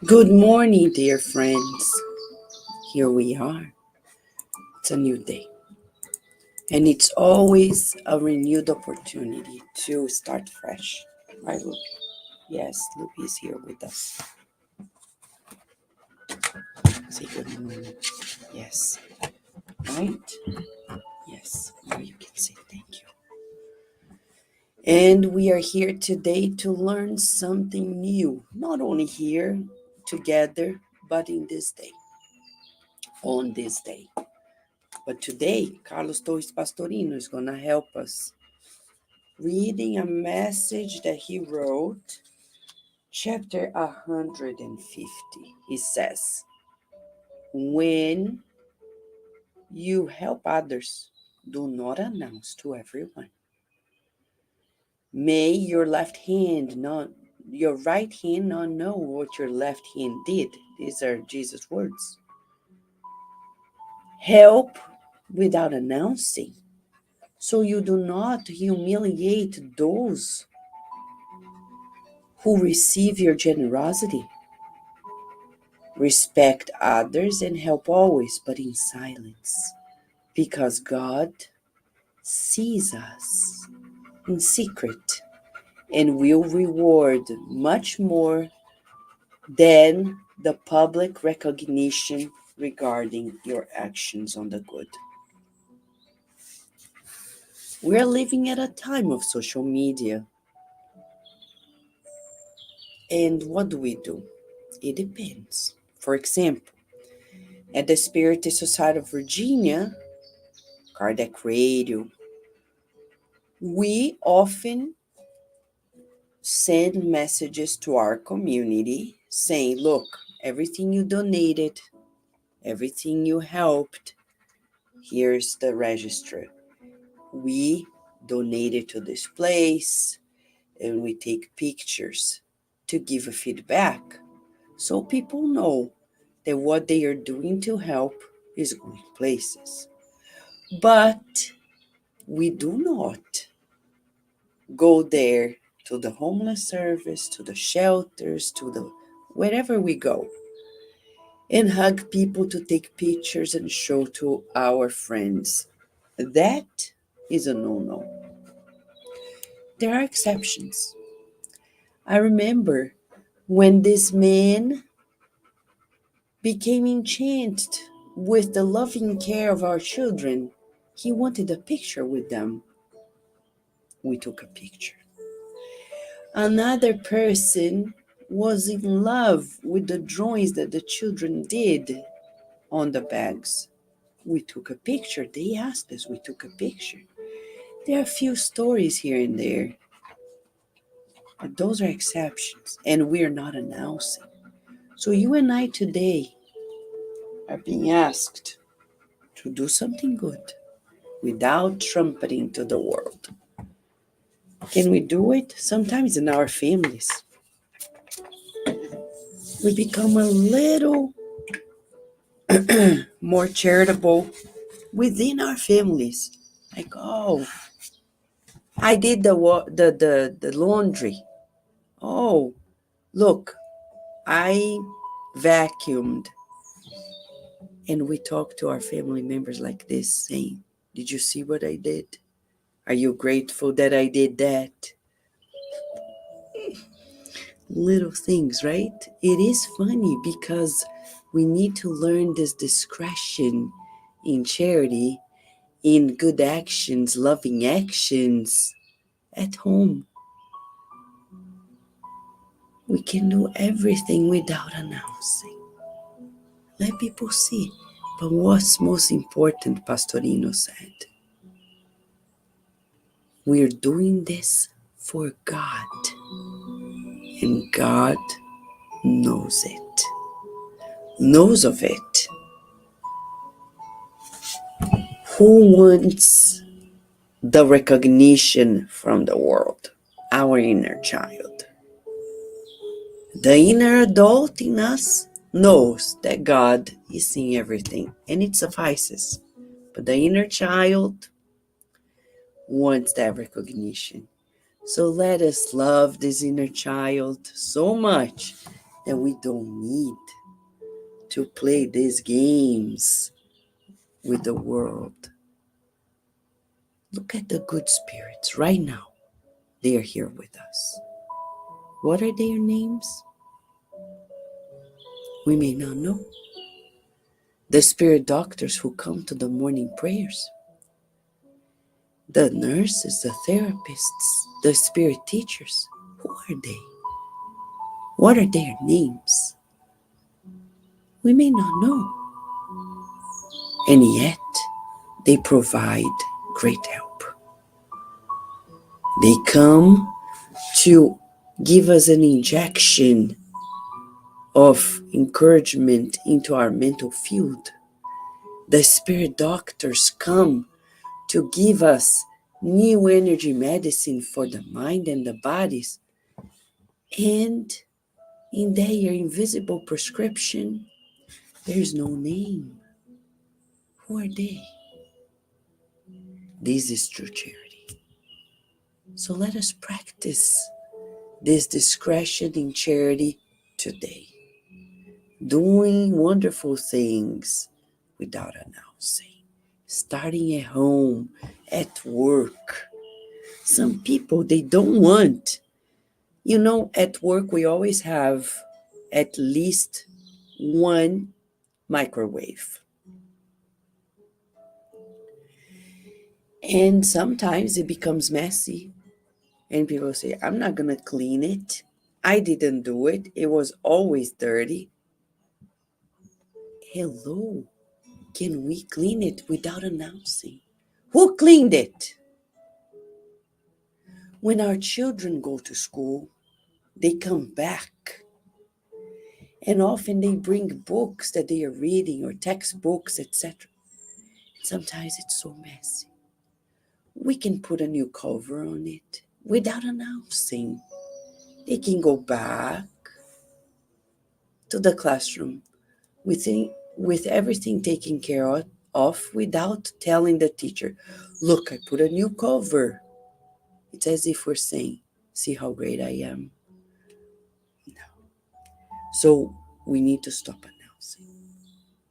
Good morning, dear friends. Here we are. It's a new day. And it's always a renewed opportunity to start fresh. Right, Lupe? Yes, Lupe is here with us. Say good morning. Yes. Right? Yes. Now you can say thank you. And we are here today to learn something new. Not only here together, but in this day. On this day. But today, Carlos Torres Pastorino is going to help us reading a message that he wrote, chapter 150. He says, when you help others, do not announce to everyone. May your right hand not know what your left hand did. These are Jesus' words. Help without announcing, so you do not humiliate those who receive your generosity. Respect others and help always, but in silence, because God sees us in secret and will reward much more than the public recognition regarding your actions on the good. We're living at a time of social media. And what do we do? It depends. For example, at the Spirit Society of Virginia, Kardec Radio, we often send messages to our community saying, look, everything you donated, everything you helped, here's the register. We donated to this place and we take pictures to give a feedback so people know that what they are doing to help is going places. But we do not go there to the homeless service, to the shelters, to the wherever we go, and hug people to take pictures and show to our friends. That is a no-no. There are exceptions. I remember when this man became enchanted with the loving care of our children, he wanted a picture with them. We took a picture. Another person was in love with the drawings that the children did on the bags. We took a picture. They asked us, we took a picture. There are a few stories here and there, but those are exceptions, and we're not announcing. So you and I today are being asked to do something good without trumpeting to the world. Can we do it? Sometimes in our families, we become a little more charitable within our families. Like, oh, I did the laundry. Oh, look, I vacuumed. And we talk to our family members like this, saying, did you see what I did? Are you grateful that I did that? Little things, right? It is funny because we need to learn this discretion in charity, in good actions, loving actions at home. We can do everything without announcing. Let people see. But what's most important, Pastorino said, we're doing this for God. And God knows it, knows of it. Who wants the recognition from the world? Our inner child. The inner adult in us knows that God is seeing everything, and it suffices. But the inner child wants that recognition. So let us love this inner child so much that we don't need to play these games with the world. Look at the good spirits right now. They are here with us. What are their names? We may not know. The spirit doctors who come to the morning prayers, the nurses, the therapists, the spirit teachers, who are they? What are their names? We may not know. And yet, they provide great help. They come to give us an injection of encouragement into our mental field. The spirit doctors come to give us new energy medicine for the mind and the bodies. And in their invisible prescription, there is no name. Who are they? This is true charity. So let us practice this discretion in charity today. Doing wonderful things without announcing. Starting at home, at work. Some people, they don't want. At work, we always have at least one microwave. And sometimes it becomes messy. And people say, I'm not going to clean it. I didn't do it. It was always dirty. Hello. Can we clean it without announcing? Who cleaned it? When our children go to school, they come back. And often they bring books that they are reading or textbooks, etc. Sometimes it's so messy. We can put a new cover on it without announcing. They can go back to the classroom with everything taken care of without telling the teacher, look, I put a new cover. It's as if we're saying, see how great I am. No. So we need to stop announcing.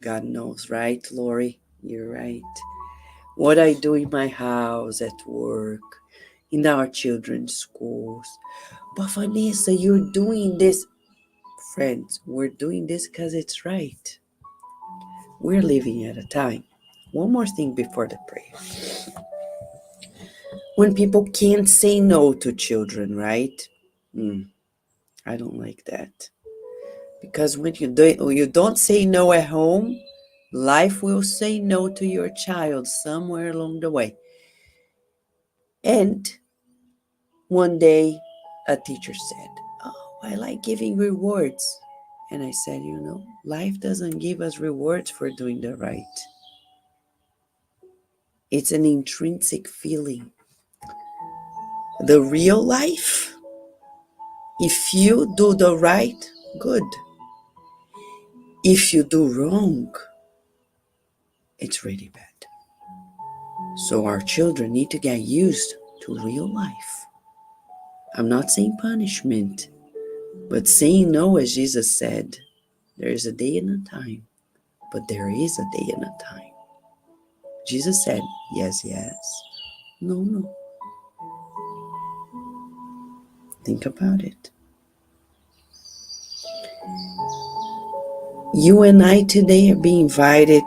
God knows, right, Lori? You're right. What I do in my house, at work, in our children's schools. But Vanessa, you're doing this. Friends, we're doing this because it's right. We're living at a time. One more thing before the prayer. When people can't say no to children, right? I don't like that. Because when you don't say no at home, life will say no to your child somewhere along the way. And one day, a teacher said, oh, I like giving rewards. And I said, life doesn't give us rewards for doing the right. It's an intrinsic feeling. The real life, if you do the right, good. If you do wrong, it's really bad. So our children need to get used to real life. I'm not saying punishment, but saying no, as Jesus said, there is a day and a time, but there is a day and a time. Jesus said, yes, yes, no, no. Think about it. You and I today are being invited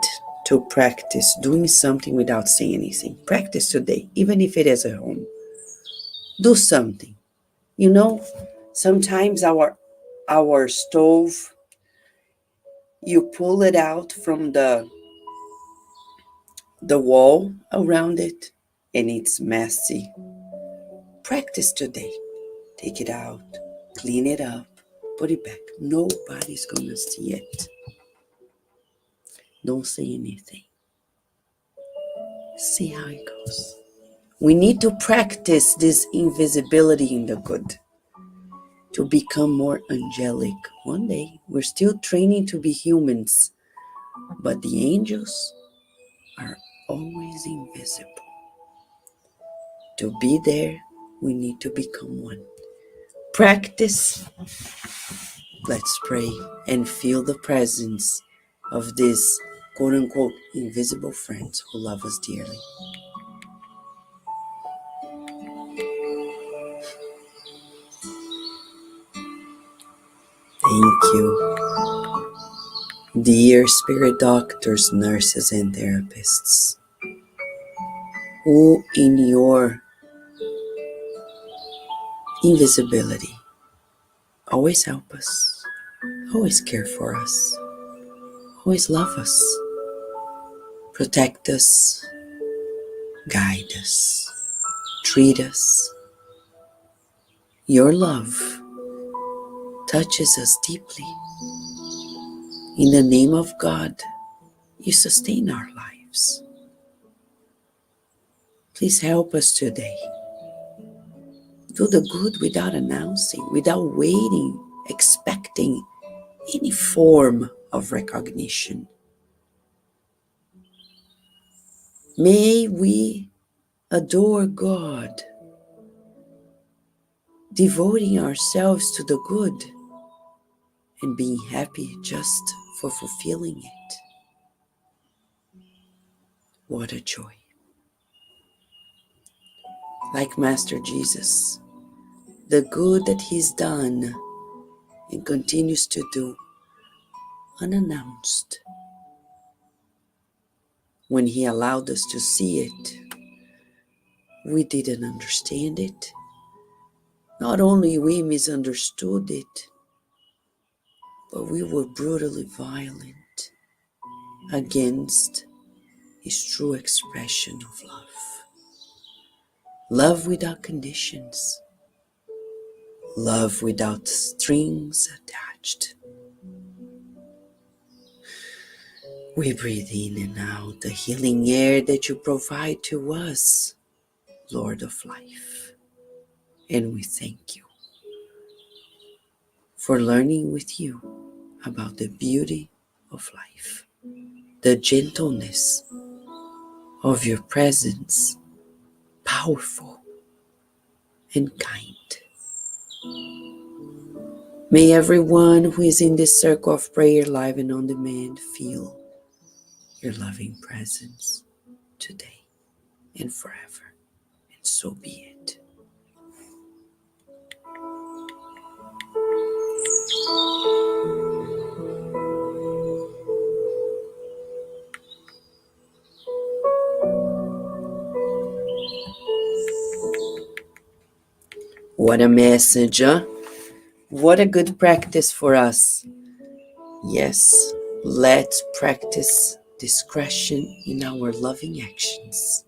to practice doing something without saying anything. Practice today, even if it is at home. Do something. Sometimes our stove, you pull it out from the wall around it, and it's messy. Practice today. Take it out, clean it up, put it back. Nobody's gonna see it. Don't say anything. See how it goes. We need to practice this invisibility in the good to become more angelic. One day, we're still training to be humans, but the angels are always invisible. To be there, we need to become one. Practice Let's pray and feel the presence of these quote-unquote invisible friends who love us dearly. Thank you, dear spirit doctors, nurses, and therapists, who in your invisibility always help us, always care for us, always love us, protect us, guide us, treat us. Your love touches us deeply. In the name of God, you sustain our lives. Please help us today. Do the good without announcing, without waiting, expecting any form of recognition. May we adore God, devoting ourselves to the good and being happy just for fulfilling it. What a joy. Like Master Jesus, the good that He's done and continues to do unannounced. When He allowed us to see it, we didn't understand it. Not only we misunderstood it, but we were brutally violent against His true expression of love. Love without conditions. Love without strings attached. We breathe in and out the healing air that you provide to us, Lord of life. And we thank you for learning with you about the beauty of life, the gentleness of your presence, powerful and kind. May everyone who is in this circle of prayer, live and on demand, feel your loving presence today and forever. And so be it. What a message, huh? What a good practice for us. Yes, let's practice discretion in our loving actions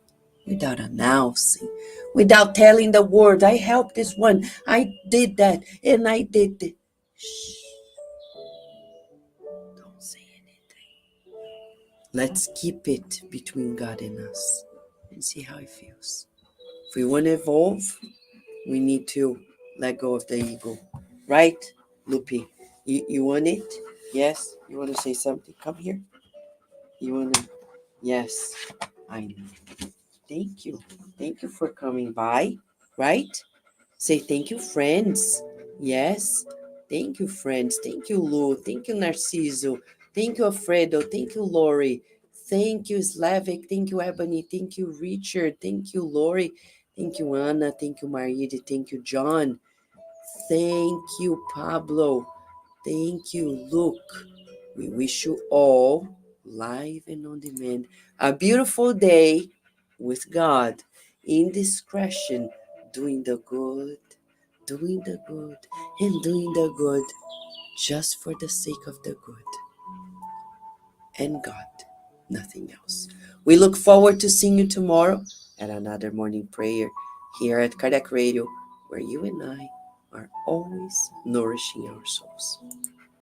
without announcing, without telling the world, I helped this one, I did that, and I did this. Shh, don't say anything. Let's keep it between God and us and see how it feels. If we want to evolve, we need to let go of the ego. Right, Lupi? You want it? Yes? You want to say something? Come here. You want to? Yes, I know. Thank you. Thank you for coming by. Right? Say thank you, friends. Yes. Thank you, friends. Thank you, Lu. Thank you, Narciso. Thank you, Alfredo. Thank you, Lori. Thank you, Slavic. Thank you, Ebony. Thank you, Richard. Thank you, Lori. Thank you, Anna. Thank you, Mariette. Thank you, John. Thank you, Pablo. Thank you, Luke. We wish you all, live and on demand, a beautiful day with God in discretion, doing the good, and doing the good just for the sake of the good and God, nothing else. We look forward to seeing you tomorrow at another morning prayer here at Cardiac Radio, where you and I are always nourishing our souls.